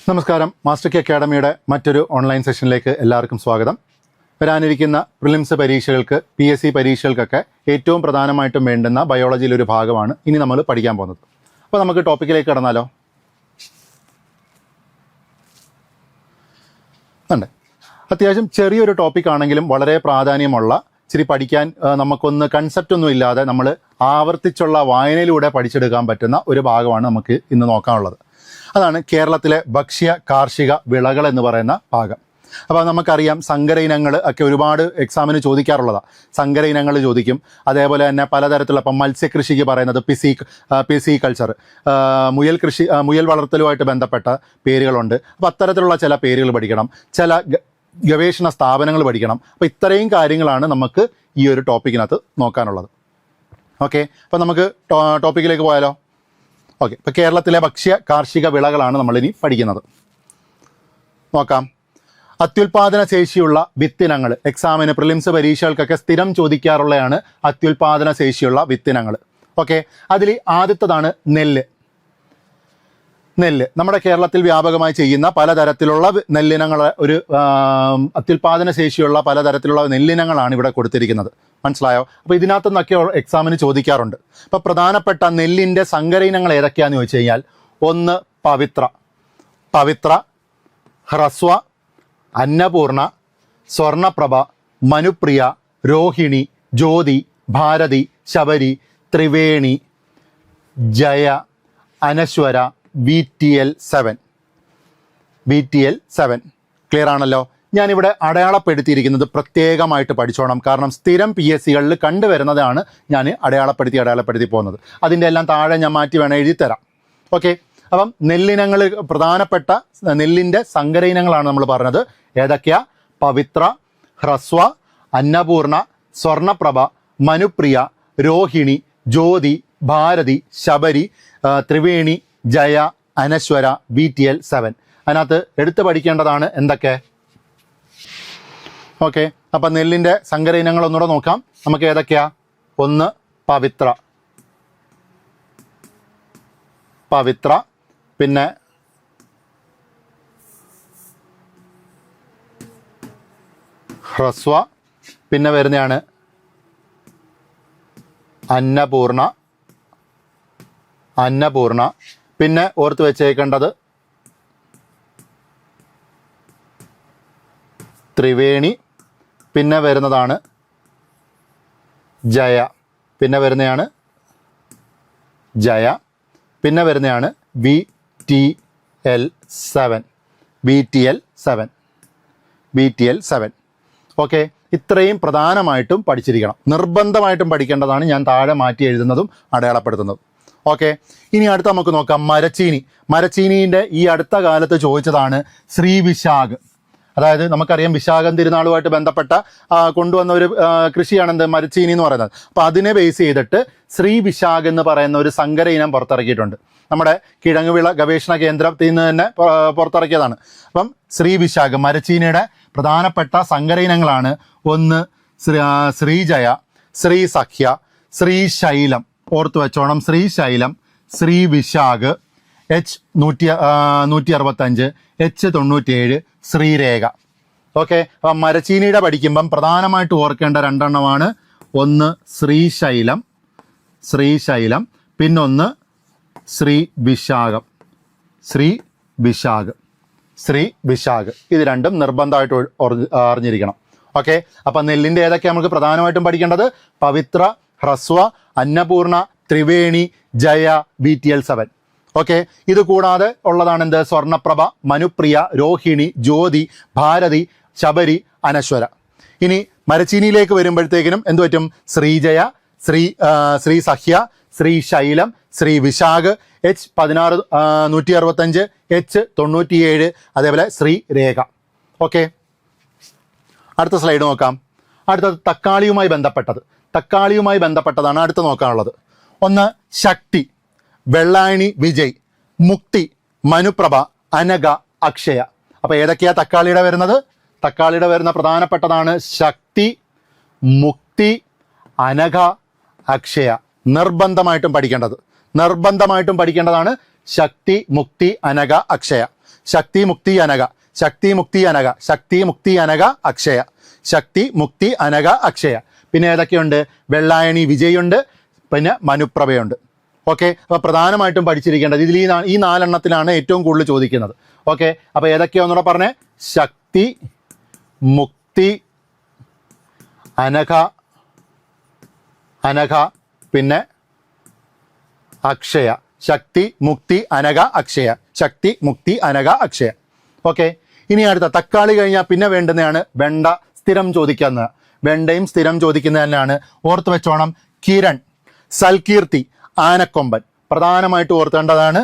നമസ്കാരം. മാസ്റ്റർ കി അക്കാഡമിയുടെ മറ്റൊരു ഓൺലൈൻ സെഷനിലേക്ക് എല്ലാവർക്കും സ്വാഗതം. വരാനിരിക്കുന്ന പ്രിലിംസ് പരീക്ഷകൾക്ക്, PSC പരീക്ഷകൾക്കൊക്കെ ഏറ്റവും പ്രധാനമായിട്ടും വേണ്ടുന്ന ബയോളജിയിലൊരു ഭാഗമാണ് ഇനി നമ്മൾ പഠിക്കാൻ പോകുന്നത്. അപ്പോൾ നമുക്ക് ടോപ്പിക്കിലേക്ക് കടന്നാലോ? ഉണ്ട്. അത്യാവശ്യം ചെറിയൊരു ടോപ്പിക്കാണെങ്കിലും വളരെ പ്രാധാന്യമുള്ള, ഇച്ചിരി പഠിക്കാൻ നമുക്കൊന്ന് കൺസെപ്റ്റൊന്നും ഇല്ലാതെ നമ്മൾ ആവർത്തിച്ചുള്ള വായനയിലൂടെ പഠിച്ചെടുക്കാൻ പറ്റുന്ന ഒരു ഭാഗമാണ് നമുക്ക് ഇന്ന് നോക്കാനുള്ളത്. അതാണ് കേരളത്തിലെ ഭക്ഷ്യ കാർഷിക വിളകൾ എന്ന് പറയുന്ന ഭാഗം. അപ്പോൾ നമുക്കറിയാം, സങ്കര ഇനങ്ങൾ ഒക്കെ ഒരുപാട് എക്സാമിന് ചോദിക്കാറുള്ളതാണ്. സങ്കര ഇനങ്ങൾ ചോദിക്കും. അതേപോലെ തന്നെ പലതരത്തിലുള്ള, ഇപ്പം മത്സ്യകൃഷിക്ക് പറയുന്നത് പിസി കൾച്ചർ, മുയൽ വളർത്തലുമായിട്ട് ബന്ധപ്പെട്ട പേരുകളുണ്ട്. അപ്പോൾ അത്തരത്തിലുള്ള ചില പേരുകൾ പഠിക്കണം, ചില ഗവേഷണ സ്ഥാപനങ്ങൾ പഠിക്കണം. അപ്പോൾ ഇത്രയും കാര്യങ്ങളാണ് നമുക്ക് ഈ ഒരു ടോപ്പിക്കിനകത്ത് നോക്കാനുള്ളത്. ഓക്കെ, അപ്പോൾ നമുക്ക് ടോപ്പിക്കിലേക്ക് പോയാലോ? ഓക്കെ, ഇപ്പോൾ കേരളത്തിലെ ഭക്ഷ്യ കാർഷിക വിളകളാണ് നമ്മളിനി പഠിക്കുന്നത്. നോക്കാം. അത്യുൽപാദന ശേഷിയുള്ള വിത്തിനങ്ങൾ. എക്സാമിന്, പ്രിലിംസ് പരീക്ഷകൾക്കൊക്കെ സ്ഥിരം ചോദിക്കാറുള്ളതാണ് അത്യുൽപാദന ശേഷിയുള്ള വിത്തിനങ്ങൾ. ഓക്കെ, അതിൽ ആദ്യത്തേതാണ് നെല്ല്. നമ്മുടെ കേരളത്തിൽ വ്യാപകമായി ചെയ്യുന്ന പലതരത്തിലുള്ള നെല്ലിനങ്ങൾ, ഒരു അത്യുൽപാദന ശേഷിയുള്ള പലതരത്തിലുള്ള നെല്ലിനങ്ങളാണ് ഇവിടെ കൊടുത്തിരിക്കുന്നത്. മനസ്സിലായോ? അപ്പോൾ ഇതിനകത്തു നിന്നൊക്കെ എക്സാമിന് ചോദിക്കാറുണ്ട്. അപ്പോൾ പ്രധാനപ്പെട്ട നെല്ലിൻ്റെ സങ്കര ഇനങ്ങൾ ഏതൊക്കെയാണെന്ന് ചോദിച്ചു കഴിഞ്ഞാൽ, ഒന്ന് പവിത്ര, ഹ്രസ്വ, അന്നപൂർണ, സ്വർണപ്രഭ, മനുപ്രിയ, രോഹിണി, ജ്യോതി, ഭാരതി, ശബരി, ത്രിവേണി, ജയ, അനശ്വര, VTL 7. ക്ലിയർ ആണല്ലോ? ഞാനിവിടെ അടയാളപ്പെടുത്തിയിരിക്കുന്നത് പ്രത്യേകമായിട്ട് പഠിച്ചോണം. കാരണം സ്ഥിരം PSCകളിൽ കണ്ടുവരുന്നതാണ് ഞാൻ അടയാളപ്പെടുത്തി പോകുന്നത്. അതിൻ്റെ എല്ലാം താഴെ ഞാൻ മാറ്റി വേണം എഴുതി തരാം. ഓക്കെ, അപ്പം നെല്ലിനങ്ങൾ, പ്രധാനപ്പെട്ട നെല്ലിൻ്റെ സങ്കര ഇനങ്ങളാണ് നമ്മൾ പറഞ്ഞത്. ഏതൊക്കെയാ? പവിത്ര, ഹ്രസ്വ, അന്നപൂർണ, സ്വർണപ്രഭ, മനുപ്രിയ, രോഹിണി, ജ്യോതി, ഭാരതി, ശബരി, ത്രിവേണി, ജയ, അനശ്വര, VTL 7. അതിനകത്ത് എടുത്ത് പഠിക്കേണ്ടതാണ് എന്തൊക്കെ? ഓക്കെ, അപ്പം നെല്ലിൻ്റെ സങ്കര ഇനങ്ങൾ ഒന്നുകൂടെ നോക്കാം. നമുക്ക് ഏതൊക്കെയാ? ഒന്ന് പവിത്ര, പിന്നെ ഹ്രസ്വ, പിന്നെ വരുന്നതാണ് അന്നപൂർണ, പിന്നെ ഓർത്ത് വെച്ചേക്കേണ്ടത് ത്രിവേണി, പിന്നെ വരുന്നതാണ് ജയ, പിന്നെ വരുന്നതാണ് VTL 7. ഓക്കെ, ഇത്രയും പ്രധാനമായിട്ടും പഠിച്ചിരിക്കണം. നിർബന്ധമായിട്ടും പഠിക്കേണ്ടതാണ്. ഞാൻ താഴെ മാറ്റി എഴുതുന്നതും അടയാളപ്പെടുത്തുന്നതും. ഓക്കെ, ഇനി അടുത്ത നമുക്ക് നോക്കാം. മരച്ചീനീൻ്റെ ഈ അടുത്ത കാലത്ത് ചോദിച്ചതാണ് ശ്രീവിശാഖ്. അതായത് നമുക്കറിയാം, വിശാഖം തിരുനാളുമായിട്ട് ബന്ധപ്പെട്ട കൊണ്ടുവന്ന ഒരു കൃഷിയാണ് എന്ത്? മരച്ചീനി എന്ന് പറയുന്നത്. അപ്പോൾ അതിനെ ബേസ് ചെയ്തിട്ട് ശ്രീവിശാഖ് എന്ന് പറയുന്ന ഒരു സങ്കര ഇനം പുറത്തിറക്കിയിട്ടുണ്ട്. നമ്മുടെ കിഴങ്ങുവിള ഗവേഷണ കേന്ദ്രത്തിൽ നിന്ന് തന്നെ പുറത്തിറക്കിയതാണ്. അപ്പം ശ്രീവിശാഖ്, മരച്ചീനിയുടെ പ്രധാനപ്പെട്ട സങ്കര ഇനങ്ങളാണ്. ഒന്ന് ശ്രീജയ, ശ്രീസഖ്യ, ശ്രീശൈലം. ഓർത്തു വെച്ചോണം, Sreesailam, Sreevishakh, H165, H97, Sreerekha. Okay, അപ്പം മരച്ചീനിയുടെ പഠിക്കുമ്പം പ്രധാനമായിട്ട് ഓർക്കേണ്ട രണ്ടെണ്ണമാണ്. ഒന്ന് ശ്രീശൈലം, പിന്നൊന്ന് ശ്രീവിശാഖ്. ഇത് രണ്ടും നിർബന്ധമായിട്ട് അറിഞ്ഞിരിക്കണം. ഓക്കെ, അപ്പം നെല്ലിൻ്റെ ഏതൊക്കെ നമുക്ക് പ്രധാനമായിട്ടും പഠിക്കേണ്ടത്? പവിത്ര, ഹ്രസ്വ, അന്നപൂർണ, ത്രിവേണി, ജയ, VTL 7. ഓക്കെ, ഇത് കൂടാതെ ഉള്ളതാണ് എന്ത്? സ്വർണപ്രഭ, മനുപ്രിയ, രോഹിണി, ജ്യോതി, ഭാരതി, ശബരി, അനശ്വര. ഇനി മരച്ചീനിയിലേക്ക് വരുമ്പോഴത്തേക്കിനും എന്ത് പറ്റും? ശ്രീജയ, ശ്രീസഖ്യ, ശ്രീശൈലം, ശ്രീവിശാഖ്, H165, H97, അതേപോലെ ശ്രീരേഖ. ഓക്കെ, അടുത്ത സ്ലൈഡ് നോക്കാം. അടുത്തത് തക്കാളിയുമായി ബന്ധപ്പെട്ടതാണ് അടുത്ത് നോക്കാനുള്ളത്. ഒന്ന് ശക്തി, വെള്ളായണി, വിജയ്, മുക്തി, മനുപ്രഭ, അനഘ, അക്ഷയ. അപ്പോൾ ഏതൊക്കെയാ തക്കാളിയുടെ വരുന്നത്? തക്കാളിയുടെ വരുന്ന പ്രധാനപ്പെട്ടതാണ് ശക്തി, മുക്തി, അനഘ, അക്ഷയ. നിർബന്ധമായിട്ടും പഠിക്കേണ്ടതാണ് ശക്തി, മുക്തി, അനഘ, അക്ഷയ. ശക്തി മുക്തി അനഘ, ശക്തി മുക്തി അനഘ, ശക്തി മുക്തി അനഘ അക്ഷയ, ശക്തി മുക്തി അനഘ അക്ഷയ. പിന്നെ ഏതൊക്കെയുണ്ട്? വെള്ളായണി വിജയുണ്ട്, പിന്നെ മനുപ്രഭയുണ്ട്. ഓക്കെ, അപ്പോൾ പ്രധാനമായിട്ടും പഠിച്ചിരിക്കേണ്ടത് ഇതിൽ ഈ 4 എണ്ണത്തിലാണ് ഏറ്റവും കൂടുതൽ ചോദിക്കുന്നത്. ഓക്കെ, അപ്പോൾ ഏതൊക്കെയാണെന്നൂടെ പറഞ്ഞേ? ശക്തി മുക്തി അനഘ, അനഘ, പിന്നെ അക്ഷയ. ശക്തി മുക്തി അനഘ അക്ഷയ, ശക്തി മുക്തി അനഘ അക്ഷയ. ഓക്കെ, ഇനി അടുത്ത തക്കാളി കഴിഞ്ഞാൽ പിന്നെ വേണ്ടുന്നതാണ് വെണ്ട. സ്ഥിരം ചോദിക്കുന്ന വെണ്ടയും സ്ഥിരം ചോദിക്കുന്നത് തന്നെയാണ്. ഓർത്ത് വെച്ചോണം. കിരൺ, സൽകീർത്തി, ആനക്കൊമ്പൻ പ്രധാനമായിട്ട് ഓർക്കേണ്ടതാണ്.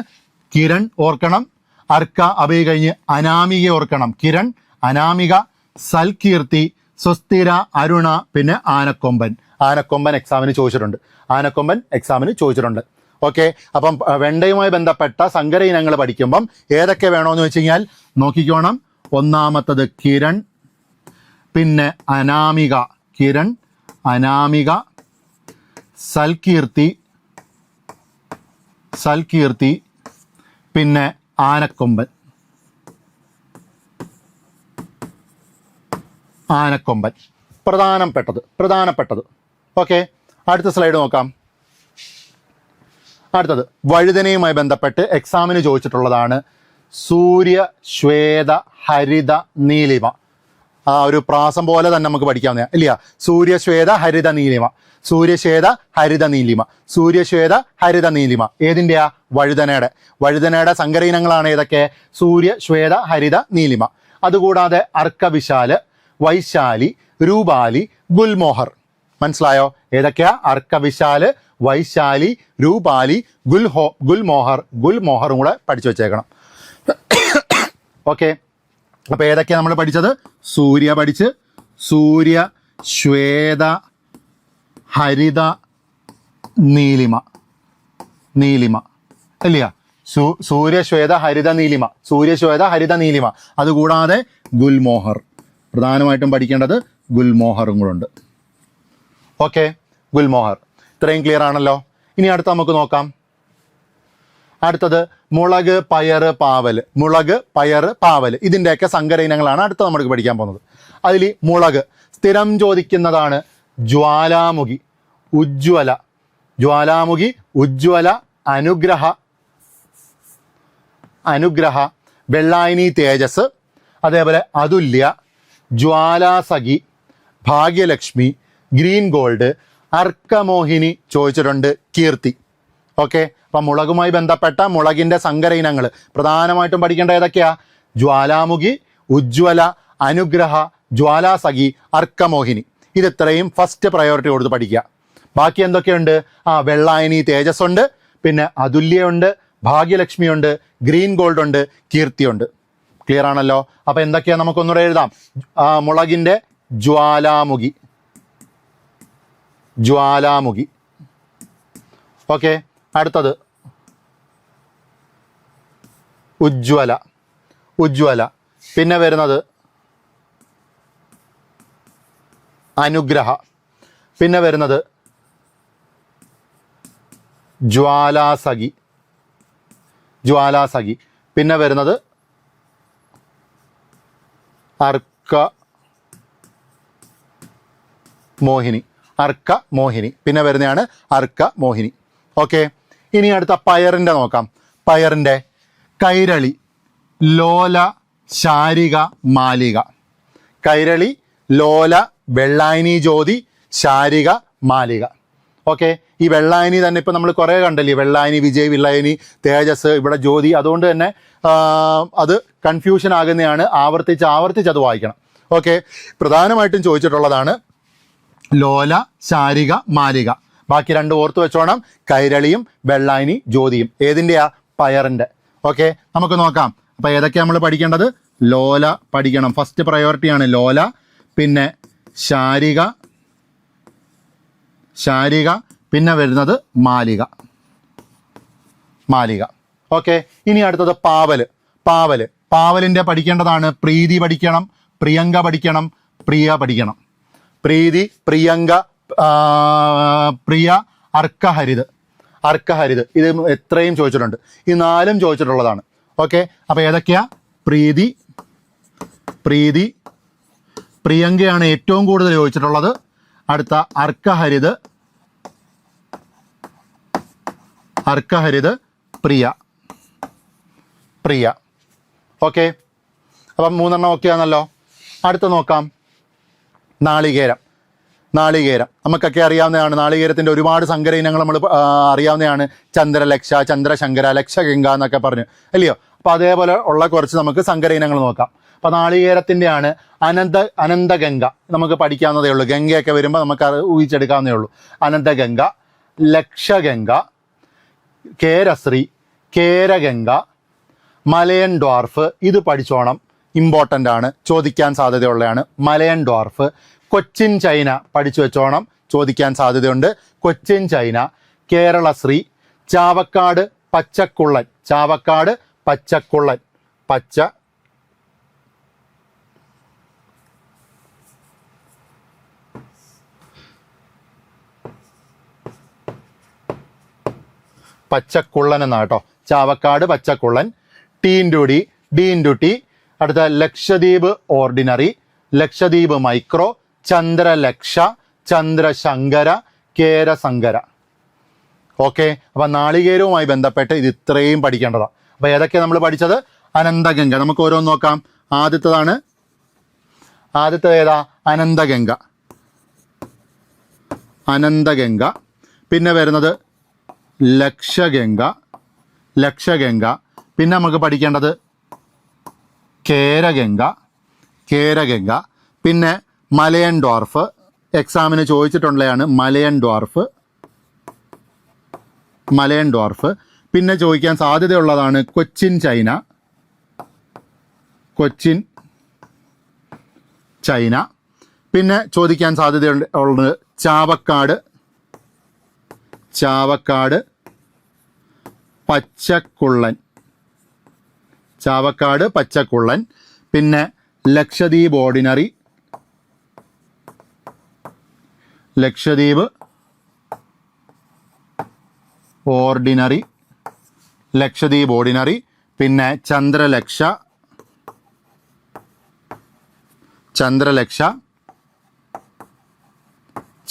കിരൺ ഓർക്കണം, അർക്ക അഭയ കഴിഞ്ഞ് അനാമിക ഓർക്കണം. കിരൺ, അനാമിക, സൽകീർത്തി, സ്വസ്തിര, അരുണ, പിന്നെ ആനക്കൊമ്പൻ. ആനക്കൊമ്പൻ എക്സാമിന് ചോദിച്ചിട്ടുണ്ട്. ആനക്കൊമ്പൻ എക്സാമിന് ചോദിച്ചിട്ടുണ്ട്. ഓക്കെ, അപ്പം വെണ്ടയുമായി ബന്ധപ്പെട്ട സങ്കര ഇനങ്ങൾ പഠിക്കുമ്പം ഏതൊക്കെ വേണമെന്ന് വെച്ച് കഴിഞ്ഞാൽ നോക്കിക്കോണം. ഒന്നാമത്തത് കിരൺ, പിന്നെ അനാമിക, കിരൺ, അനാമിക, സൽകീർത്തി, സൽകീർത്തി, പിന്നെ ആനക്കൊമ്പൻ, ആനക്കൊമ്പൻ പ്രധാനപ്പെട്ടത്. ഓക്കെ, അടുത്ത സ്ലൈഡ് നോക്കാം. അടുത്തത് വഴുതനയുമായി ബന്ധപ്പെട്ട് എക്സാമിന് ചോദിച്ചിട്ടുള്ളതാണ്. സൂര്യ, ശ്വേത, ഹരിത, നീലിമ. ആ ഒരു പ്രാസം പോലെ തന്നെ നമുക്ക് പഠിക്കാവുന്ന ഇല്ല. സൂര്യശ്വേത ഹരിത നീലിമ, സൂര്യശ്വേത ഹരിത നീലിമ, സൂര്യശ്വേത ഹരിത നീലിമ. ഏതിൻ്റെയാ? വഴുതനയുടെ സങ്കര ഇനങ്ങളാണ് ഏതൊക്കെ? സൂര്യശ്വേത ഹരിത നീലിമ. അതുകൂടാതെ അർക്കവിശാല്, വൈശാലി, രൂപാലി, ഗുൽമോഹർ. മനസ്സിലായോ? ഏതൊക്കെയാ? അർക്കവിശാല്, വൈശാലി, രൂപാലി, ഗുൽമോഹറും കൂടെ പഠിച്ചു വെച്ചേക്കണം. ഓക്കെ, അപ്പോൾ ഏതൊക്കെയാണ് നമ്മൾ പഠിച്ചത്? സൂര്യ പഠിച്ച്, സൂര്യ, ശ്വേത, ഹരിത, നീലിമ, നീലിമ അല്ലയാ? സൂര്യശ്വേത ഹരിത നീലിമ, സൂര്യശ്വേത ഹരിത നീലിമ. അതുകൂടാതെ ഗുൽമോഹർ, പ്രധാനമായിട്ടും പഠിക്കേണ്ടത് ഗുൽമോഹറും കൂടെ ഉണ്ട്. ഓക്കെ, ഗുൽമോഹർ. ഇത്രയും ക്ലിയർ ആണല്ലോ. ഇനി അടുത്ത നമുക്ക് നോക്കാം. അടുത്തത് മുളക്, പയറ്, പാവൽ. മുളക്, പയറ്, പാവൽ ഇതിൻ്റെയൊക്കെ സങ്കര ഇനങ്ങളാണ് അടുത്ത നമുക്ക് പഠിക്കാൻ പോകുന്നത്. അതിൽ മുളക് സ്ഥിരം ചോദിക്കുന്നതാണ്. ജ്വാലാമുഖി, ഉജ്ജ്വല, ജ്വാലാമുഖി, ഉജ്ജ്വല, അനുഗ്രഹ, അനുഗ്രഹ, വെള്ളായനി തേജസ്, അതേപോലെ അതുല്യ, ജ്വാലാസഖി, ഭാഗ്യലക്ഷ്മി, ഗ്രീൻ ഗോൾഡ്, അർക്കമോഹിനി ചോദിച്ചിട്ടുണ്ട്, കീർത്തി. ഓക്കെ, അപ്പം മുളകുമായി ബന്ധപ്പെട്ട മുളകിൻ്റെ സങ്കര ഇനങ്ങൾ പ്രധാനമായിട്ടും പഠിക്കേണ്ട ഏതൊക്കെയാ? ജ്വാലാമുഖി, ഉജ്ജ്വല, അനുഗ്രഹ, ജ്വാലാസഖി, അർക്കമോഹിനി. ഇതിത്രയും ഫസ്റ്റ് പ്രയോറിറ്റി കൊടുത്ത് പഠിക്കുക. ബാക്കി എന്തൊക്കെയുണ്ട്? വെള്ളായനി തേജസ് ഉണ്ട്, പിന്നെ അതുല്യുണ്ട്, ഭാഗ്യലക്ഷ്മിയുണ്ട്, ഗ്രീൻ ഗോൾഡ് ഉണ്ട്, കീർത്തിയുണ്ട്. ക്ലിയർ ആണല്ലോ. അപ്പം എന്തൊക്കെയാണ് നമുക്കൊന്നുകൂടെ എഴുതാം. മുളകിൻ്റെ ജ്വാലാമുഖി, ജ്വാലാമുഖി. ഓക്കെ, അടുത്തത് ഉജ്ജ്വല, ഉജ്ജ്വല. പിന്നെ വരുന്നത് അനുഗ്രഹ, പിന്നെ വരുന്നത് ജ്വാലാസഖി, ജ്വാലാസഖി. പിന്നെ വരുന്നത് അർക്ക മോഹിനി, അർക്ക മോഹിനി. പിന്നെ വരുന്നതാണ് അർക്ക മോഹിനി. ഓക്കെ, ഇനി അടുത്ത പയറിൻ്റെ നോക്കാം. പയറിൻ്റെ കൈരളി, ലോല, ശാരിക, മാലിക. കൈരളി, ലോല, വെള്ളായനി ജ്യോതി, ശാരിക, മാലിക. ഓക്കെ, ഈ വെള്ളായനി തന്നെ ഇപ്പം നമ്മൾ കുറേ കണ്ടല്ലേ, വെള്ളായനി വിജയ്, വെള്ളായനി തേജസ്, ഇവിടെ ജ്യോതി. അതുകൊണ്ട് തന്നെ അത് കൺഫ്യൂഷൻ ആകുന്നതാണ്. ആവർത്തിച്ച് അത് വായിക്കണം. ഓക്കെ, പ്രധാനമായിട്ടും ചോദിച്ചിട്ടുള്ളതാണ് ലോല, ശാരിക, മാലിക. ബാക്കി രണ്ട് ഓർത്ത് വെച്ചോണം. കൈരളിയും വെള്ളായനി ജ്യോതിയും. ഏതിൻ്റെയാ? പയറിൻ്റെ. ഓക്കെ, നമുക്ക് നോക്കാം. അപ്പോൾ ഏതൊക്കെയാണ് നമ്മൾ പഠിക്കേണ്ടത്? ലോല പഠിക്കണം, ഫസ്റ്റ് പ്രയോറിറ്റിയാണ് ലോല. പിന്നെ ശാരിക, ശാരിക, പിന്നെ വരുന്നത് മാലിക, മാലിക. ഓക്കെ, ഇനി അടുത്തത് പാവല്, പാവല്. പാവലിൻ്റെ പഠിക്കേണ്ടതാണ് പ്രീതി പഠിക്കണം, പ്രിയങ്ക പഠിക്കണം, പ്രിയ പഠിക്കണം. പ്രീതി, പ്രിയങ്ക, പ്രിയ, അർക്കഹരിത്, അർക്കഹരിത്. ഇത് എത്രയും ചോദിച്ചിട്ടുണ്ട്. ഈ 4 ചോദിച്ചിട്ടുള്ളതാണ്. ഓക്കെ, അപ്പോൾ ഏതൊക്കെയാ? പ്രീതി, പ്രീതി, പ്രിയങ്കയാണ് ഏറ്റവും കൂടുതൽ ചോദിച്ചിട്ടുള്ളത്. അടുത്ത അർക്കഹരിത്, അർക്കഹരിത്, പ്രിയ, പ്രിയ. ഓക്കെ, അപ്പം 3 ഓക്കെ ആണല്ലോ. അടുത്ത നോക്കാം, നാളികേരം. നാളികേരം നമുക്കൊക്കെ അറിയാവുന്നതാണ്. നാളികേരത്തിൻ്റെ ഒരുപാട് സങ്കര ഇനങ്ങൾ നമ്മൾ അറിയാവുന്നതാണ്. ചന്ദ്രലക്ഷ, ചന്ദ്രശങ്കര, ലക്ഷഗംഗ എന്നൊക്കെ പറഞ്ഞു അല്ലയോ. അപ്പോൾ അതേപോലെ ഉള്ള കുറച്ച് നമുക്ക് സങ്കര ഇനങ്ങൾ നോക്കാം. അപ്പോൾ നാളികേരത്തിൻ്റെയാണ് അനന്തഗംഗ, നമുക്ക് പഠിക്കാവുന്നതേ ഉള്ളൂ. ഗംഗയൊക്കെ വരുമ്പോൾ നമുക്ക് അത് ഊഹിച്ചെടുക്കാവുന്നതേ ഉള്ളൂ. Ananthaganga, Lakshaganga, Kerasree, Keraganga, Malayan dwarf. ഇത് പഠിച്ചോണം, ഇമ്പോർട്ടൻ്റ് ആണ്, ചോദിക്കാൻ സാധ്യതയുള്ളതാണ്. Malayan dwarf. കൊച്ചിൻ ചൈന പഠിച്ചു വെച്ചോണം, ചോദിക്കാൻ സാധ്യതയുണ്ട്. കൊച്ചിൻ ചൈന, കേരളശ്രീ, ചാവക്കാട് പച്ചക്കുള്ളൻ, ചാവക്കാട് പച്ചക്കുള്ളൻ, പച്ചക്കുള്ളൻ എന്നാണ് കേട്ടോ, ചാവക്കാട് പച്ചക്കുള്ളൻ. T into D, D into T. അടുത്ത Lakshadweep ordinary, Lakshadweep micro, Chandralaksha, Chandrasankara, Kerasankara. Okay, അപ്പം നാളികേരവുമായി ബന്ധപ്പെട്ട് ഇത് ഇത്രയും പഠിക്കേണ്ടതാണ്. അപ്പോൾ ഏതൊക്കെയാണ് നമ്മൾ പഠിച്ചത്? അനന്തഗംഗ. നമുക്ക് ഓരോന്ന് നോക്കാം. ആദ്യത്തേത് ഏതാ? അനന്തഗംഗ, അനന്തഗംഗ. പിന്നെ വരുന്നത് ലക്ഷഗംഗ, ലക്ഷഗംഗ. പിന്നെ നമുക്ക് പഠിക്കേണ്ടത് കേരഗംഗ, കേരഗംഗ. പിന്നെ മലയൻ ഡ്വാർഫ്, എക്സാമിന് ചോദിച്ചിട്ടുള്ളതാണ് മലയൻ ഡ്വാർഫ്, മലയൻ ഡ്വാർഫ്. പിന്നെ ചോദിക്കാൻ സാധ്യതയുള്ളതാണ് കൊച്ചിൻ ചൈന, കൊച്ചിൻ ചൈന. പിന്നെ ചോദിക്കാൻ സാധ്യതയുള്ളത് ചാവക്കാട്, ചാവക്കാട് പച്ചക്കുള്ളൻ, ചാവക്കാട് പച്ചക്കുള്ളൻ. പിന്നെ Lakshadweep ordinary, Lakshadweep ordinary, Lakshadweep ordinary. പിന്നെ ചന്ദ്രലക്ഷ, ചന്ദ്രലക്ഷ,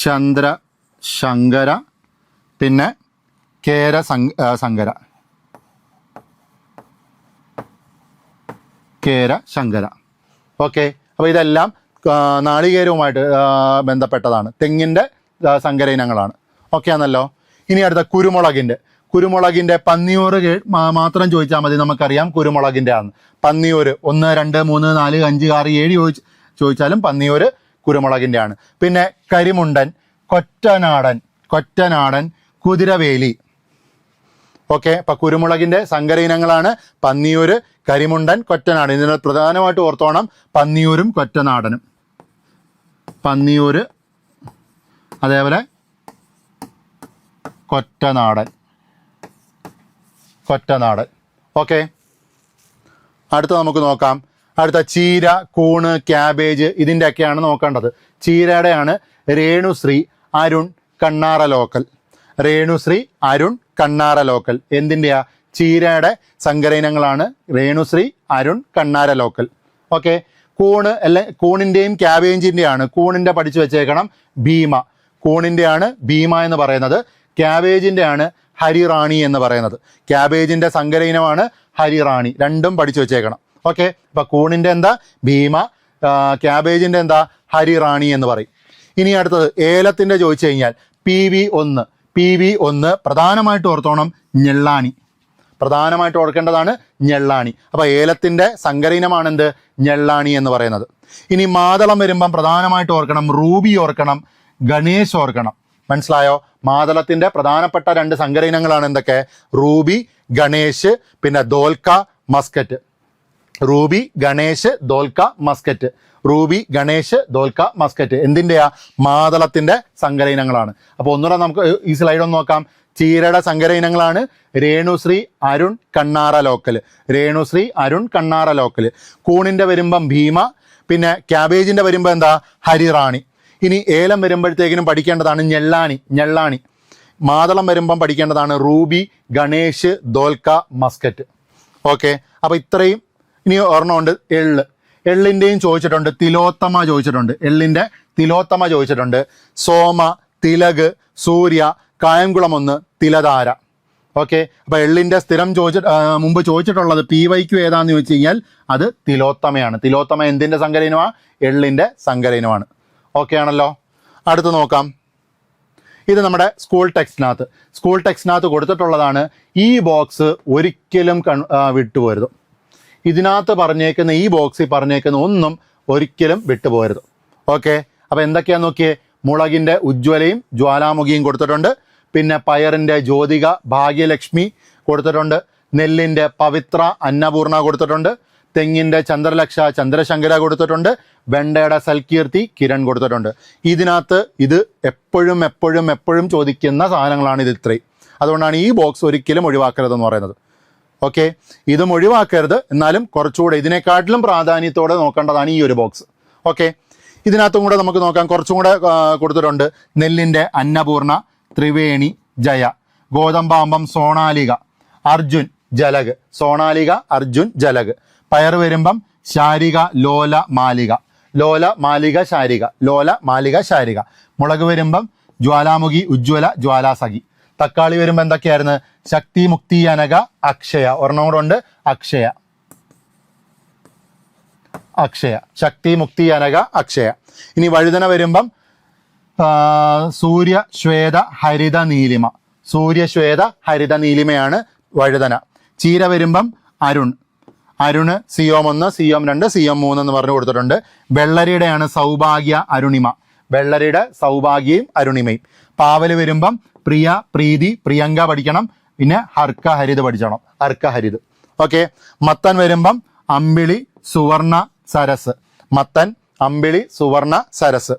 ചന്ദ്രശങ്കര. പിന്നെ കേരശങ്കര, കേരശങ്കര. ഓക്കെ, അപ്പോൾ ഇതെല്ലാം നാളികേരവുമായിട്ട് ബന്ധപ്പെട്ടതാണ്, തെങ്ങിൻ്റെ സങ്കര ഇനങ്ങളാണ്. ഓക്കെ ആണല്ലോ. ഇനി അടുത്ത കുരുമുളകിൻ്റെ, കുരുമുളകിൻ്റെ പന്നിയൂർ മാത്രം ചോദിച്ചാൽ മതി, നമുക്കറിയാം കുരുമുളകിൻ്റെ ആണ്. പന്നിയൂർ 1, 2, 3, 4, 5, 6, 7 ചോദിച്ചാലും പന്നിയൂർ കുരുമുളകിൻ്റെ ആണ്. പിന്നെ കരിമുണ്ടൻ, കൊറ്റനാടൻ, കൊറ്റനാടൻ, കുതിരവേലി. ഓക്കെ, അപ്പം കുരുമുളകിൻ്റെ സങ്കര ഇനങ്ങളാണ് പന്നിയൂർ, കരിമുണ്ടൻ, കൊറ്റനാടൻ. ഇതിന് പ്രധാനമായിട്ട് ഓർത്തോണം പന്നിയൂരും കൊറ്റനാടനും. പന്നിയൂർ, അതേപോലെ കൊറ്റനാടൻ, കൊറ്റനാടൻ. ഓക്കെ, അടുത്ത നമുക്ക് നോക്കാം. അടുത്ത ചീര, കൂണ്, ക്യാബേജ്, ഇതിൻ്റെയൊക്കെയാണ് നോക്കേണ്ടത്. ചീരയുടെയാണ് രേണുശ്രീ, അരുൺ, കണ്ണാറ ലോക്കൽ. രേണുശ്രീ, അരുൺ, കണ്ണാറ ലോക്കൽ. എന്തിൻ്റെയാ? ചീരയുടെ സങ്കര ഇനങ്ങളാണ് രേണുശ്രീ, അരുൺ, കണ്ണാര ലോക്കൽ. ഓക്കെ, കൂണ് കൂണിൻ്റെയും ക്യാബേജിൻ്റെയാണ്. കൂണിൻ്റെ പഠിച്ചു വെച്ചേക്കണം ഭീമ, കൂണിൻ്റെയാണ് ഭീമ എന്ന് പറയുന്നത്. ക്യാബേജിൻ്റെയാണ് ഹരിറാണി എന്ന് പറയുന്നത്. ക്യാബേജിൻ്റെ സങ്കര ഇനമാണ് ഹരിറാണി. രണ്ടും പഠിച്ചു വെച്ചേക്കണം. ഓക്കെ, അപ്പം കൂണിൻ്റെ എന്താ? ഭീമ. ക്യാബേജിൻ്റെ എന്താ? ഹരിറാണി എന്ന് പറയും. ഇനി അടുത്തത് ഏലത്തിൻ്റെ ചോദിച്ചു കഴിഞ്ഞാൽ PV1, PV1 പ്രധാനമായിട്ട് ഓർത്തോണം ഞെള്ളാണി, പ്രധാനമായിട്ട് ഓർക്കേണ്ടതാണ് ഞെള്ളാണി. അപ്പോൾ ഏലത്തിൻ്റെ സങ്കര ഇനമാണെന്ത്? ഞെള്ളാണി എന്ന് പറയുന്നത്. ഇനി മാതളം വരുമ്പം പ്രധാനമായിട്ട് ഓർക്കണം റൂബി ഓർക്കണം, ഗണേശ് ഓർക്കണം. മനസ്സിലായോ? മാതളത്തിൻ്റെ പ്രധാനപ്പെട്ട 2 സങ്കര ഇനങ്ങളാണ് എന്തൊക്കെ? റൂബി, ഗണേശ്, പിന്നെ Dholka, Muscat. Ruby, Ganesh, Dholka, Muscat. Ruby, Ganesh, Dholka, Muscat എന്തിൻ്റെയാ? മാതളത്തിൻ്റെ സങ്കര ഇനങ്ങളാണ്. അപ്പോൾ ഒന്നുകൂടെ നമുക്ക് ഈ സ്ലൈഡ് ഒന്ന് നോക്കാം. ചീരയുടെ സങ്കര ഇനങ്ങളാണ് രേണുശ്രീ, അരുൺ, കണ്ണാറ ലോക്കൽ. രേണുശ്രീ, അരുൺ, കണ്ണാറ ലോക്കൽ. കൂണിൻ്റെ വരുമ്പം ഭീമ. പിന്നെ ക്യാബേജിൻ്റെ വരുമ്പോൾ എന്താ? ഹരിറാണി. ഇനി ഏലം വരുമ്പോഴത്തേക്കിനും പഠിക്കേണ്ടതാണ് ഞെള്ളാണി, ഞെള്ളാണി. മാതളം വരുമ്പം പഠിക്കേണ്ടതാണ് Ruby, Ganesh, Dholka, Muscat. Okay, അപ്പോൾ ഇത്രയും ഇനി ഒരെണ്ണമുണ്ട് എള്ള്. എള്ളിൻ്റെയും ചോദിച്ചിട്ടുണ്ട്, തിലോത്തമ ചോദിച്ചിട്ടുണ്ട്, എള്ളിൻ്റെ തിലോത്തമ ചോദിച്ചിട്ടുണ്ട്. സോമ, തിലക്, സൂര്യ, കായംകുളം 1, തിലധാര. ഓക്കെ, അപ്പോൾ എള്ളിൻ്റെ സ്ഥിരം മുമ്പ് ചോദിച്ചിട്ടുള്ളത് PYQ ഏതാണെന്ന് ചോദിച്ചു കഴിഞ്ഞാൽ അത് തിലോത്തമയാണ്. തിലോത്തമ എന്തിൻ്റെ സങ്കരയിനമാണ്? എള്ളിൻ്റെ സങ്കരയിനമാണ്. ഓക്കെ ആണല്ലോ. അടുത്ത് നോക്കാം. ഇത് നമ്മുടെ സ്കൂൾ ടെക്സ്റ്റിനകത്ത് കൊടുത്തിട്ടുള്ളതാണ്. ഈ ബോക്സ് ഒരിക്കലും വിട്ടുപോകരുത്. ഇതിനകത്ത് പറഞ്ഞേക്കുന്ന ഈ ബോക്സിൽ പറഞ്ഞേക്കുന്ന ഒന്നും ഒരിക്കലും വിട്ടുപോകരുത്. ഓക്കെ, അപ്പോൾ എന്തൊക്കെയാണെന്ന് നോക്കിയേ. മുളകിൻ്റെ ഉജ്ജ്വലയും ജ്വാലാമുഖിയും കൊടുത്തിട്ടുണ്ട്. പിന്നെ പയറിൻ്റെ ജ്യോതിക, ഭാഗ്യലക്ഷ്മി കൊടുത്തിട്ടുണ്ട്. നെല്ലിൻ്റെ പവിത്ര, അന്നപൂർണ കൊടുത്തിട്ടുണ്ട്. തെങ്ങിൻ്റെ ചന്ദ്രലക്ഷ, ചന്ദ്രശങ്കര കൊടുത്തിട്ടുണ്ട്. വെണ്ടയുടെ സൽകീർത്തി, കിരൺ കൊടുത്തിട്ടുണ്ട്. ഇതിനകത്ത് ഇത് എപ്പോഴും ചോദിക്കുന്ന സാധനങ്ങളാണ് ഇത് ഇത്രയും. അതുകൊണ്ടാണ് ഈ ബോക്സ് ഒരിക്കലും ഒഴിവാക്കരുതെന്ന് പറയുന്നത്. ഓക്കെ, ഇതും ഒഴിവാക്കരുത്, എന്നാലും കുറച്ചുകൂടെ ഇതിനെക്കാട്ടിലും പ്രാധാന്യത്തോടെ നോക്കേണ്ടതാണ് ഈ ഒരു ബോക്സ്. ഓക്കെ, ഇതിനകത്തും കൂടെ നമുക്ക് നോക്കാം. കുറച്ചും കൂടെ കൊടുത്തിട്ടുണ്ട്. നെല്ലിൻ്റെ അന്നപൂർണ, ത്രിവേണി, ജയ. ഗോതമ്പാമ്പം, സോണാലിക, അർജുൻ, ജലഗ്. സോണാലിക, അർജുൻ, ജലഗ്. പയർ വരുമ്പം ശാരിക, ലോല, മാലിക. ലോല, മാലിക, ശാരിക. ലോല, മാലിക, ശാരിക. മുളക് വരുമ്പം ജ്വാലാമുഖി, ഉജ്ജ്വല, ജ്വാലാസഖി. തക്കാളി വരുമ്പോൾ എന്തൊക്കെയായിരുന്നു? ശക്തി, മുക്തി, അനഘ, അക്ഷയ. ഒരെണ്ണം കൂടെ ഉണ്ട്, അക്ഷയ. ശക്തി, മുക്തി, അനഘ, അക്ഷയ. ഇനി വഴുതന വരുമ്പം സൂര്യ, ശ്വേത, ഹരിത, നീലിമ. സൂര്യശ്വേത, ഹരിത, നീലിമയാണ് വഴുതന. ചീര വരുമ്പം അരുണ്, സിയോം 1, സിയോം 2, സിയോം 3 എന്ന് പറഞ്ഞു കൊടുത്തിട്ടുണ്ട്. വെള്ളരിയുടെയാണ് സൗഭാഗ്യ, അരുണിമ. വെള്ളരിയുടെ സൗഭാഗ്യയും അരുണിമയും. പാവല് വരുമ്പം പ്രിയ, പ്രീതി, പ്രിയങ്ക പഠിക്കണം. പിന്നെ ഹർക്ക, ഹരിത് പഠിക്കണം. ഹർക്ക, ഹരിത്. ഓക്കെ, മത്തൻ വരുമ്പം അമ്പിളി, സുവർണ, സരസ്. മത്തൻ, അമ്പിളി, സുവർണ, സരസ്.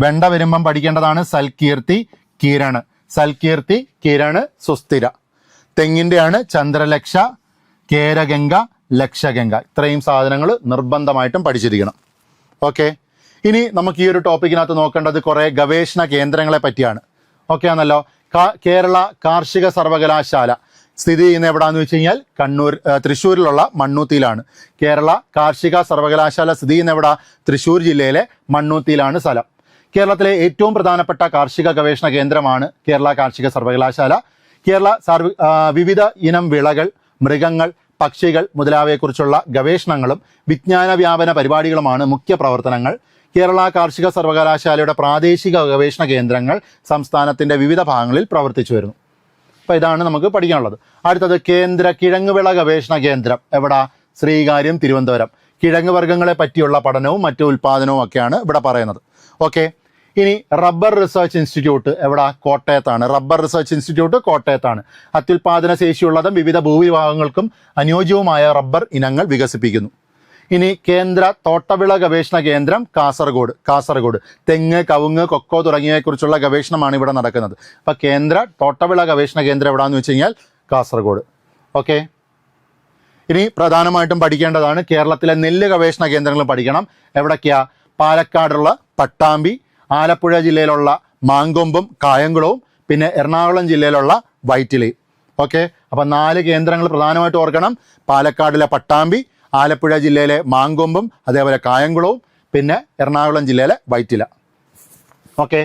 വെണ്ട വരുമ്പം പഠിക്കേണ്ടതാണ് സൽകീർത്തി, കിരണ്. സൽകീർത്തി, കിരണ്, സുസ്ഥിര. തെങ്ങിൻ്റെയാണ് ചന്ദ്രലക്ഷ, കേരഗംഗ, ലക്ഷഗംഗ. ഇത്രയും സാധനങ്ങൾ നിർബന്ധമായിട്ടും പഠിച്ചിരിക്കണം. ഓക്കെ, ഇനി നമുക്ക് ഈ ഒരു ടോപ്പിക്കിനകത്ത് നോക്കേണ്ടത് കുറേ ഗവേഷണ കേന്ദ്രങ്ങളെ പറ്റിയാണ്. ഓക്കെ ആണല്ലോ. കേരള കാർഷിക സർവകലാശാല സ്ഥിതി ചെയ്യുന്ന എവിടെയാണെന്ന് വെച്ച് കഴിഞ്ഞാൽ തൃശ്ശൂരിലുള്ള മണ്ണൂത്തിയിലാണ്. കേരള കാർഷിക സർവകലാശാല സ്ഥിതി ചെയ്യുന്ന എവിടെ? തൃശ്ശൂർ ജില്ലയിലെ മണ്ണൂത്തിയിലാണ് സ്ഥലം. കേരളത്തിലെ ഏറ്റവും പ്രധാനപ്പെട്ട കാർഷിക ഗവേഷണ കേന്ദ്രമാണ് കേരള കാർഷിക സർവകലാശാല. വിവിധ ഇനം വിളകൾ, മൃഗങ്ങൾ, പക്ഷികൾ മുതലായവയെക്കുറിച്ചുള്ള ഗവേഷണങ്ങളും വിജ്ഞാന വ്യാപന പരിപാടികളുമാണ് മുഖ്യ പ്രവർത്തനങ്ങൾ. കേരള കാർഷിക സർവകലാശാലയുടെ പ്രാദേശിക ഗവേഷണ കേന്ദ്രങ്ങൾ സംസ്ഥാനത്തിൻ്റെ വിവിധ ഭാഗങ്ങളിൽ പ്രവർത്തിച്ചു വരുന്നു. അപ്പോൾ ഇതാണ് നമുക്ക് പഠിക്കാനുള്ളത്. അടുത്തത് കേന്ദ്ര കിഴങ്ങുവിള ഗവേഷണ കേന്ദ്രം എവിടെ? ശ്രീകാര്യം, തിരുവനന്തപുരം. കിഴങ്ങ് വർഗ്ഗങ്ങളെ പറ്റിയുള്ള പഠനവും മറ്റു ഉൽപ്പാദനവും ഒക്കെയാണ് ഇവിടെ പറയുന്നത്. ഓക്കെ, ഇനി റബ്ബർ റിസർച്ച് ഇൻസ്റ്റിറ്റ്യൂട്ട് എവിടെ? കോട്ടയത്താണ്. റബ്ബർ റിസർച്ച് ഇൻസ്റ്റിറ്റ്യൂട്ട് കോട്ടയത്താണ്. അത്യുൽപാദന ശേഷിയുള്ളതും വിവിധ ഭൂവിഭാഗങ്ങൾക്കും അനുയോജ്യവുമായ റബ്ബർ ഇനങ്ങൾ വികസിപ്പിക്കുന്നു. ഇനി കേന്ദ്ര തോട്ടവിള ഗവേഷണ കേന്ദ്രം കാസർഗോഡ്. തെങ്ങ്, കവുങ്ങ്, കൊക്കോ തുടങ്ങിയവയെക്കുറിച്ചുള്ള ഗവേഷണമാണ് ഇവിടെ നടക്കുന്നത്. അപ്പോൾ കേന്ദ്ര തോട്ടവിള ഗവേഷണ കേന്ദ്രം എവിടെയാണെന്ന് വെച്ച് കഴിഞ്ഞാൽ കാസർഗോഡ്. ഓക്കെ, ഇനി പ്രധാനമായിട്ടും പഠിക്കേണ്ടതാണ് കേരളത്തിലെ നെല്ല് ഗവേഷണ കേന്ദ്രങ്ങൾ പഠിക്കണം. എവിടൊക്കെയാ? പാലക്കാടുള്ള പട്ടാമ്പി, ആലപ്പുഴ ജില്ലയിലുള്ള മാങ്കൊമ്പും കായംകുളവും, പിന്നെ എറണാകുളം ജില്ലയിലുള്ള വൈറ്റിലയും. ഓക്കെ, അപ്പം 4 കേന്ദ്രങ്ങൾ പ്രധാനമായിട്ട് ഓർക്കണം. പാലക്കാടിലെ പട്ടാമ്പി, ആലപ്പുഴ ജില്ലയിലെ മാങ്കൊമ്പും അതേപോലെ കായംകുളവും, പിന്നെ എറണാകുളം ജില്ലയിലെ വൈറ്റില. ഓക്കെ,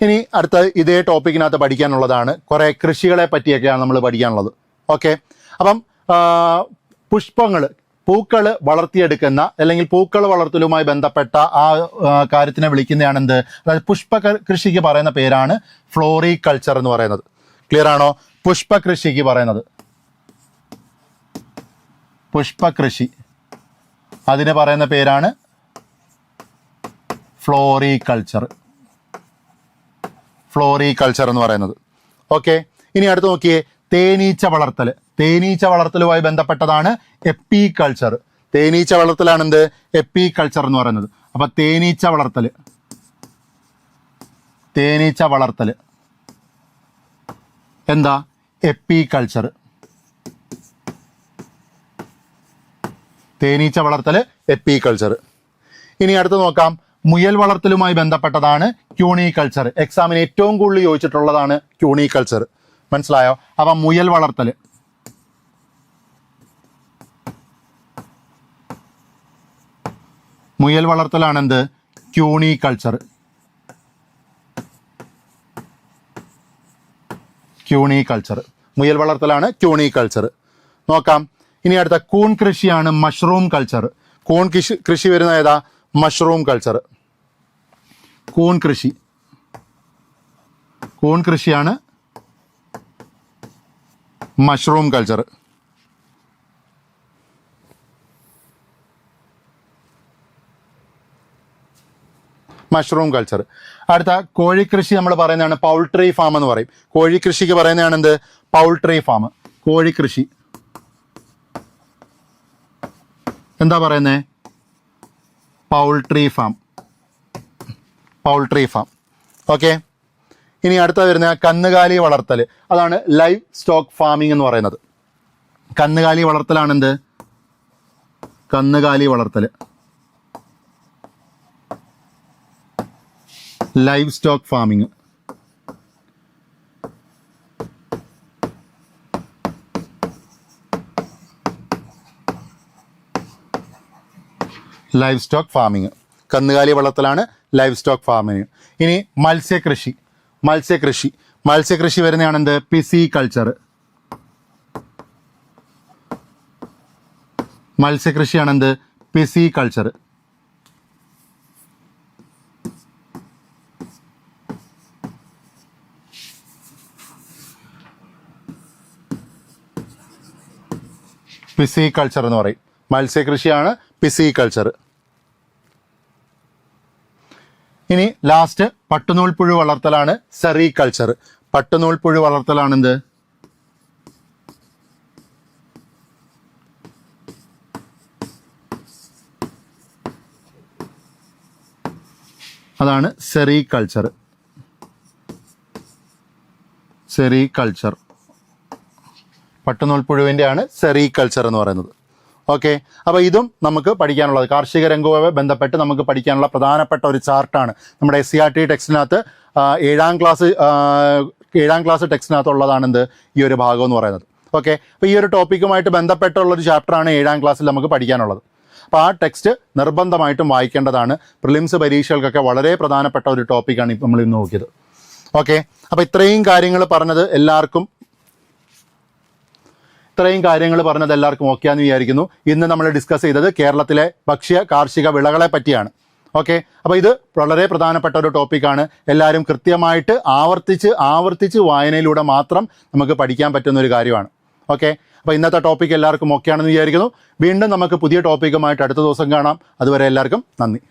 ഇനി അടുത്ത ഇതേ ടോപ്പിക്കിനകത്ത് പഠിക്കാനുള്ളതാണ് കുറേ കൃഷികളെ പറ്റിയൊക്കെയാണ് നമ്മൾ പഠിക്കാനുള്ളത്. ഓക്കെ, അപ്പം പൂക്കൾ വളർത്തിയെടുക്കുന്ന അല്ലെങ്കിൽ പൂക്കൾ വളർത്തലുമായി ബന്ധപ്പെട്ട ആ കാര്യത്തിനെ വിളിക്കുന്നതാണ് എന്ത്? അതായത് പുഷ്പ കൃഷിക്ക് പറയുന്ന പേരാണ് ഫ്ലോറികൾച്ചർ എന്ന് പറയുന്നത്. ക്ലിയർ ആണോ? പുഷ്പകൃഷിക്ക് പറയുന്നത് പുഷ്പകൃഷി, അതിന് പറയുന്ന പേരാണ് ഫ്ലോറികൾച്ചർ എന്ന് പറയുന്നത്. ഓക്കെ, ഇനി അടുത്ത് നോക്കിയേ, തേനീച്ച വളർത്തലുമായി ബന്ധപ്പെട്ടതാണ് എപ്പികൾച്ചർ. തേനീച്ച വളർത്തലാണ് എന്ത്? എപ്പികൾച്ചർ എന്ന് പറയുന്നത്. അപ്പൊ തേനീച്ച വളർത്തൽ എന്താ? എപ്പികൾച്ചർ. തേനീച്ച വളർത്തൽ എപ്പികൾച്ചർ. ഇനി അടുത്ത് നോക്കാം, മുയൽ വളർത്തലുമായി ബന്ധപ്പെട്ടതാണ് ക്യൂണികൾച്ചർ. എക്സാമിന് ഏറ്റവും കൂടുതൽ ചോദിച്ചിട്ടുള്ളതാണ് ക്യൂണികൾച്ചർ. മനസ്സിലായോ? അപ്പം മുയൽ വളർത്തൽ മുയൽ വളർത്തലാണ് എന്ത്? ക്യൂണിക്കൾച്ചർ. ക്യൂണിക്കൾച്ചർ, മുയൽ വളർത്തലാണ് ക്യൂണിക്കൾച്ചർ. നോക്കാം. ഇനി അടുത്ത കൂൺ കൃഷിയാണ് മഷ്റൂം കൾച്ചർ. കൂൺ കൃഷി വരുന്ന ഏതാ? Mushroom culture. കൂൺ കൃഷിയാണ് മഷ്റൂം കൾച്ചർ. Mushroom culture. അടുത്ത കോഴിക്കൃഷി നമ്മൾ പറയുന്നതാണ് പൗൾട്രി ഫാം എന്ന് പറയും. കോഴിക്കൃഷിക്ക് പറയുന്നതാണ് എന്ത്? Poultry farm. കോഴിക്കൃഷി എന്താ പറയുന്നേ? Poultry farm. ഓക്കെ. ഇനി അടുത്ത വരുന്ന കന്നുകാലി വളർത്തൽ, അതാണ് ലൈവ് സ്റ്റോക്ക് ഫാമിംഗ് എന്ന് പറയുന്നത്. കന്നുകാലി വളർത്തലാണ് എന്ത്? കന്നുകാലി വളർത്തൽ, live stock farming. Live stock farming, കന്നുകാലി വളർത്തലാണ് ലൈവ് സ്റ്റോക്ക് ഫാമിംഗ്. ഇനി മത്സ്യകൃഷി. മത്സ്യകൃഷി വരുന്നതാണ് എന്ത്? പിസികൾച്ചർ. മത്സ്യകൃഷിയാണ് എന്ത്? പിസികൾച്ചർ. പിസികൾച്ചർ എന്ന് പറയും. മത്സ്യകൃഷിയാണ് പിസികൾച്ചർ. ഇനി ലാസ്റ്റ് പട്ടുനൂൽപ്പുഴു വളർത്തലാണ് സെറികൾച്ചർ. പട്ടുനൂൽപ്പുഴു വളർത്തലാണ് എന്ത്? അതാണ് സെറികൾച്ചർ. പട്ടുനൂൽപ്പുഴുവിൻ്റെയാണ് സെറികൾച്ചർ എന്ന് പറയുന്നത്. ഓക്കെ. അപ്പോൾ ഇതും നമുക്ക് പഠിക്കാനുള്ളത്, കാർഷിക രംഗവുമായി ബന്ധപ്പെട്ട് നമുക്ക് പഠിക്കാനുള്ള പ്രധാനപ്പെട്ട ഒരു ചാർട്ടാണ് നമ്മുടെ SCERT ടെക്സ്റ്റിനകത്ത്. 7ാം ക്ലാസ് ടെക്സ്റ്റിനകത്തുള്ളതാണ് എന്ത്? ഈ ഒരു ഭാഗം എന്ന് പറയുന്നത്. ഓക്കെ. അപ്പോൾ ഈ ഒരു ടോപ്പിക്കുമായിട്ട് ബന്ധപ്പെട്ടുള്ളൊരു ചാപ്റ്ററാണ് 7ാം ക്ലാസ്സിൽ നമുക്ക് പഠിക്കാനുള്ളത്. അപ്പോൾ ആ ടെക്സ്റ്റ് നിർബന്ധമായിട്ടും വായിക്കേണ്ടതാണ്. പ്രിലിംസ് പരീക്ഷകൾക്കൊക്കെ വളരെ പ്രധാനപ്പെട്ട ഒരു ടോപ്പിക്കാണ് ഇപ്പം നമ്മൾ ഇന്ന് നോക്കിയത്. ഓക്കെ. അപ്പോൾ ഇത്രയും കാര്യങ്ങൾ പറഞ്ഞത് എല്ലാവർക്കും ഓക്കെയാണെന്ന് വിചാരിക്കുന്നു. ഇന്ന് നമ്മൾ ഡിസ്കസ് ചെയ്തത് കേരളത്തിലെ ഭക്ഷ്യ കാർഷിക വിളകളെ പറ്റിയാണ്. ഓക്കെ. അപ്പോൾ ഇത് വളരെ പ്രധാനപ്പെട്ട ഒരു ടോപ്പിക്കാണ്. എല്ലാവരും കൃത്യമായിട്ട് ആവർത്തിച്ച് വായനയിലൂടെ മാത്രം നമുക്ക് പഠിക്കാൻ പറ്റുന്ന ഒരു കാര്യമാണ്. ഓക്കെ. അപ്പോൾ ഇന്നത്തെ ടോപ്പിക്ക് എല്ലാവർക്കും ഓക്കെയാണെന്ന് വിചാരിക്കുന്നു. വീണ്ടും നമുക്ക് പുതിയ ടോപ്പിക്കുമായിട്ട് അടുത്ത ദിവസം കാണാം. അതുവരെ എല്ലാവർക്കും നന്ദി.